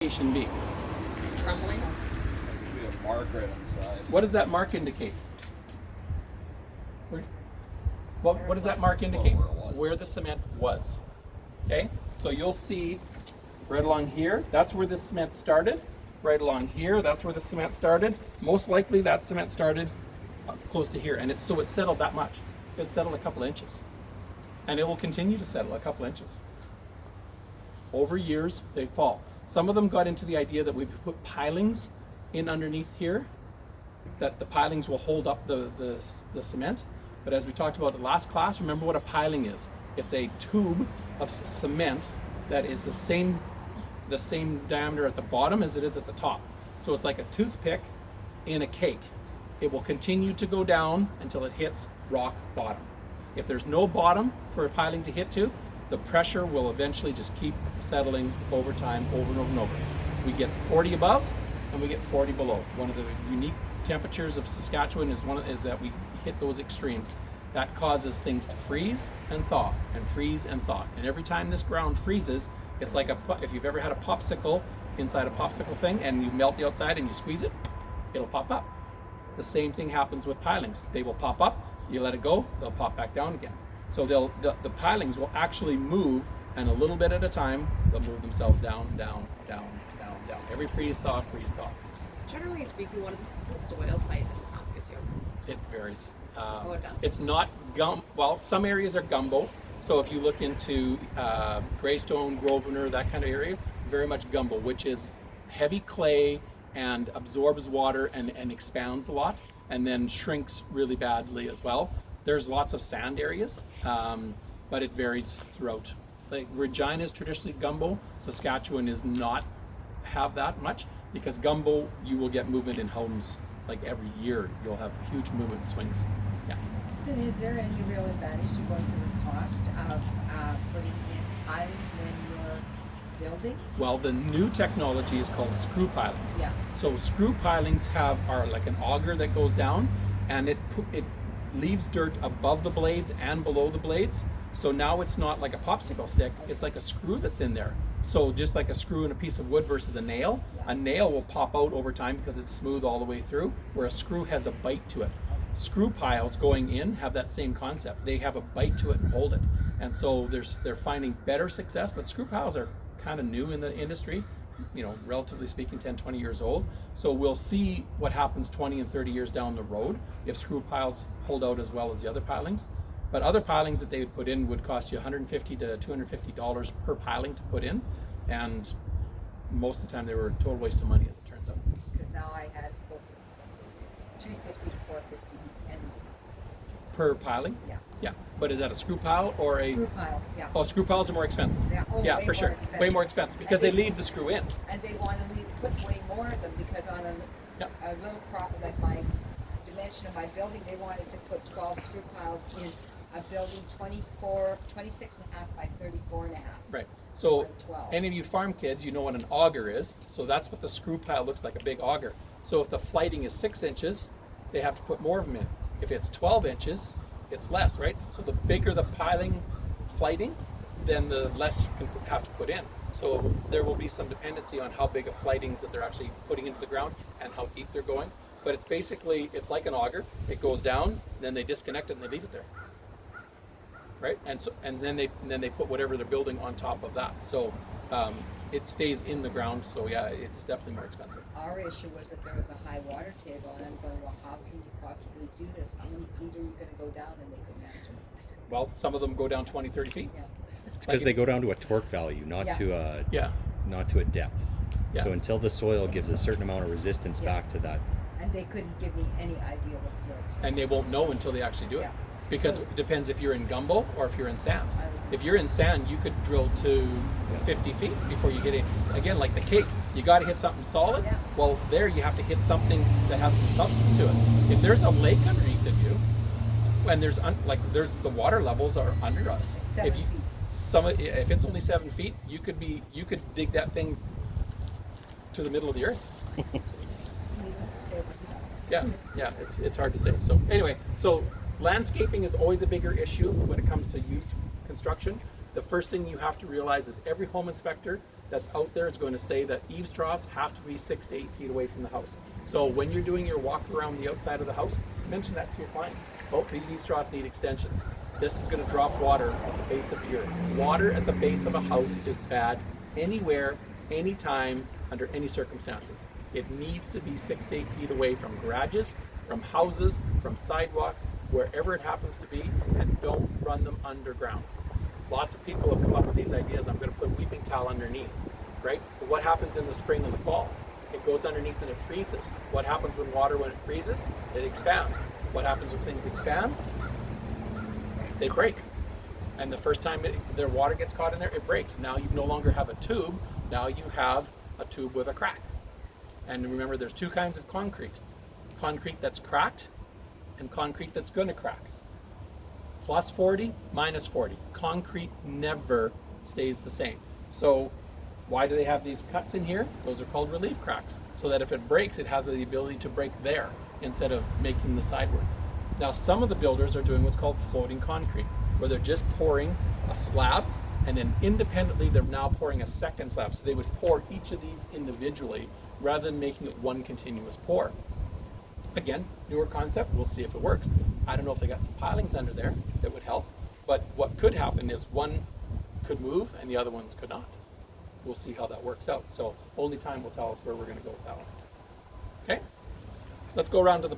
indication be? Crumbling. I can see a mark right on the side. What does that mark indicate? What does that mark indicate? Where it was. Where the cement was. Okay, so you'll see right along here, that's where the cement started. Right along here, that's where the cement started. Most likely that cement started close to here, and it's settled that much. It settled a couple inches, and it will continue to settle a couple inches. Over years, they fall. Some of them got into the idea that we put pilings in underneath here, that the pilings will hold up the cement. But as we talked about in the last class, remember what a piling is. It's a tube of cement that is the same diameter at the bottom as it is at the top. So it's like a toothpick in a cake. It will continue to go down until it hits rock bottom. If there's no bottom for a piling to hit to, the pressure will eventually just keep settling over time, over and over and over. We get 40 above and we get 40 below. One of the unique temperatures of Saskatchewan is that we hit those extremes. That causes things to freeze and thaw and freeze and thaw. And every time this ground freezes, it's like if you've ever had a popsicle inside a popsicle thing and you melt the outside and you squeeze it, it'll pop up. The same thing happens with pilings. They will pop up, you let it go, they'll pop back down again. So the pilings will actually move, and a little bit at a time, they'll move themselves down, down, down, down, down. Every freeze thaw, freeze thaw. Generally speaking, what is the soil type in Saskatchewan? It varies. It does. It's not well, some areas are gumbo. So if you look into Greystone, Grosvenor, that kind of area, very much gumbo, which is heavy clay and absorbs water and expands a lot, and then shrinks really badly as well. There's lots of sand areas, but it varies throughout. Like Regina is traditionally gumbo. Saskatchewan is not have that much, because gumbo, you will get movement in homes like every year. You'll have huge movement swings. Yeah. Then is there any real advantage to going to the cost of putting in pilings when you're building? Well, the new technology is called screw pilings. Yeah. So screw pilings are like an auger that goes down, and it leaves dirt above the blades and below the blades. So now it's not like a popsicle stick, it's like a screw that's in there. So just like a screw in a piece of wood versus a nail will pop out over time because it's smooth all the way through, where a screw has a bite to it. Screw piles going in have that same concept. They have a bite to it and hold it. And so they're finding better success, but screw piles are kind of new in the industry, relatively speaking, 10, 20 years old. So we'll see what happens 20 and 30 years down the road if screw piles hold out as well as the other pilings. But other pilings that they would put in would cost you $150 to $250 per piling to put in, and most of the time they were a total waste of money, as it turns out. Because now I had $350 to $450 depending. Per piling? Yeah. Yeah. But is that a screw pile or a... Screw pile, yeah. Oh, screw piles are more expensive. Yeah, Yeah, way for more sure. expensive. Way more expensive because they leave the screw in. And they want to put way more of them, because on a little like my dimension of my building, they wanted to put 12 screw piles in a building 26 and a half by 34 and a half. Right. So 12. any of you farm kids, you know what an auger is. So that's what the screw pile looks like, a big auger. So if the flighting is 6 inches, they have to put more of them in. If it's 12 inches, it's less, right? So the bigger the piling flighting, then the less you can have to put in. So there will be some dependency on how big of flightings that they're actually putting into the ground and how deep they're going. But it's basically, it's like an auger. It goes down, then they disconnect it and they leave it there. Right, and then they put whatever they're building on top of that. So it stays in the ground. So yeah, it's definitely more expensive. Our issue was that there was a high water table, and I'm going, well, how can you possibly do this? How many feet are you going to go down? And they couldn't answer. Well, some of them go down 20, 30 feet. Yeah. It's because they go down to a torque value, not to a depth. Yeah. So until the soil gives a certain amount of resistance back to that. And they couldn't give me any idea whatsoever. And they won't know until they actually do it. Yeah. Because it depends if you're in gumbo or if you're in sand. In If you're in sand, you could drill to 50 feet before you get in. Again, like the cake, you got to hit something solid. Yeah. Well, there you have to hit something that has some substance to it. If there's a lake underneath of you, and there's the water levels are under us. It's 7 feet. If it's only 7 feet, you could dig that thing to the middle of the earth. Needless to say, it was not. Yeah, it's hard to say. So anyway, landscaping is always a bigger issue when it comes to used construction. The first thing you have to realize is every home inspector that's out there is going to say that eaves troughs have to be 6 to 8 feet away from the house. So when you're doing your walk around the outside of the house, mention that to your clients. Oh, these eaves troughs need extensions. This is going to drop water at the base of your water at the base of a house is bad anywhere, anytime, under any circumstances. It needs to be 6 to 8 feet away from garages, from houses, from sidewalks, wherever it happens to be, and don't run them underground. Lots of people have come up with these ideas. I'm going to put weeping towel underneath, right? But what happens in the spring and the fall? It goes underneath and it freezes. What happens when it freezes? It expands. What happens when things expand? They break. And the first time their water gets caught in there, it breaks. Now you no longer have a tube. Now you have a tube with a crack. And remember, there's two kinds of concrete. Concrete that's cracked and concrete that's going to crack. Plus 40, minus 40. Concrete never stays the same. So why do they have these cuts in here? Those are called relief cracks. So that if it breaks, it has the ability to break there instead of making the sidewards. Now, some of the builders are doing what's called floating concrete, where they're just pouring a slab and then independently they're now pouring a second slab. So they would pour each of these individually rather than making it one continuous pour. Again, newer concept, we'll see if it works. I don't know if they got some pilings under there that would help, but what could happen is one could move and the other ones could not. We'll see how that works out. So only time will tell us where we're going to go with that one. Okay, let's go around to the back.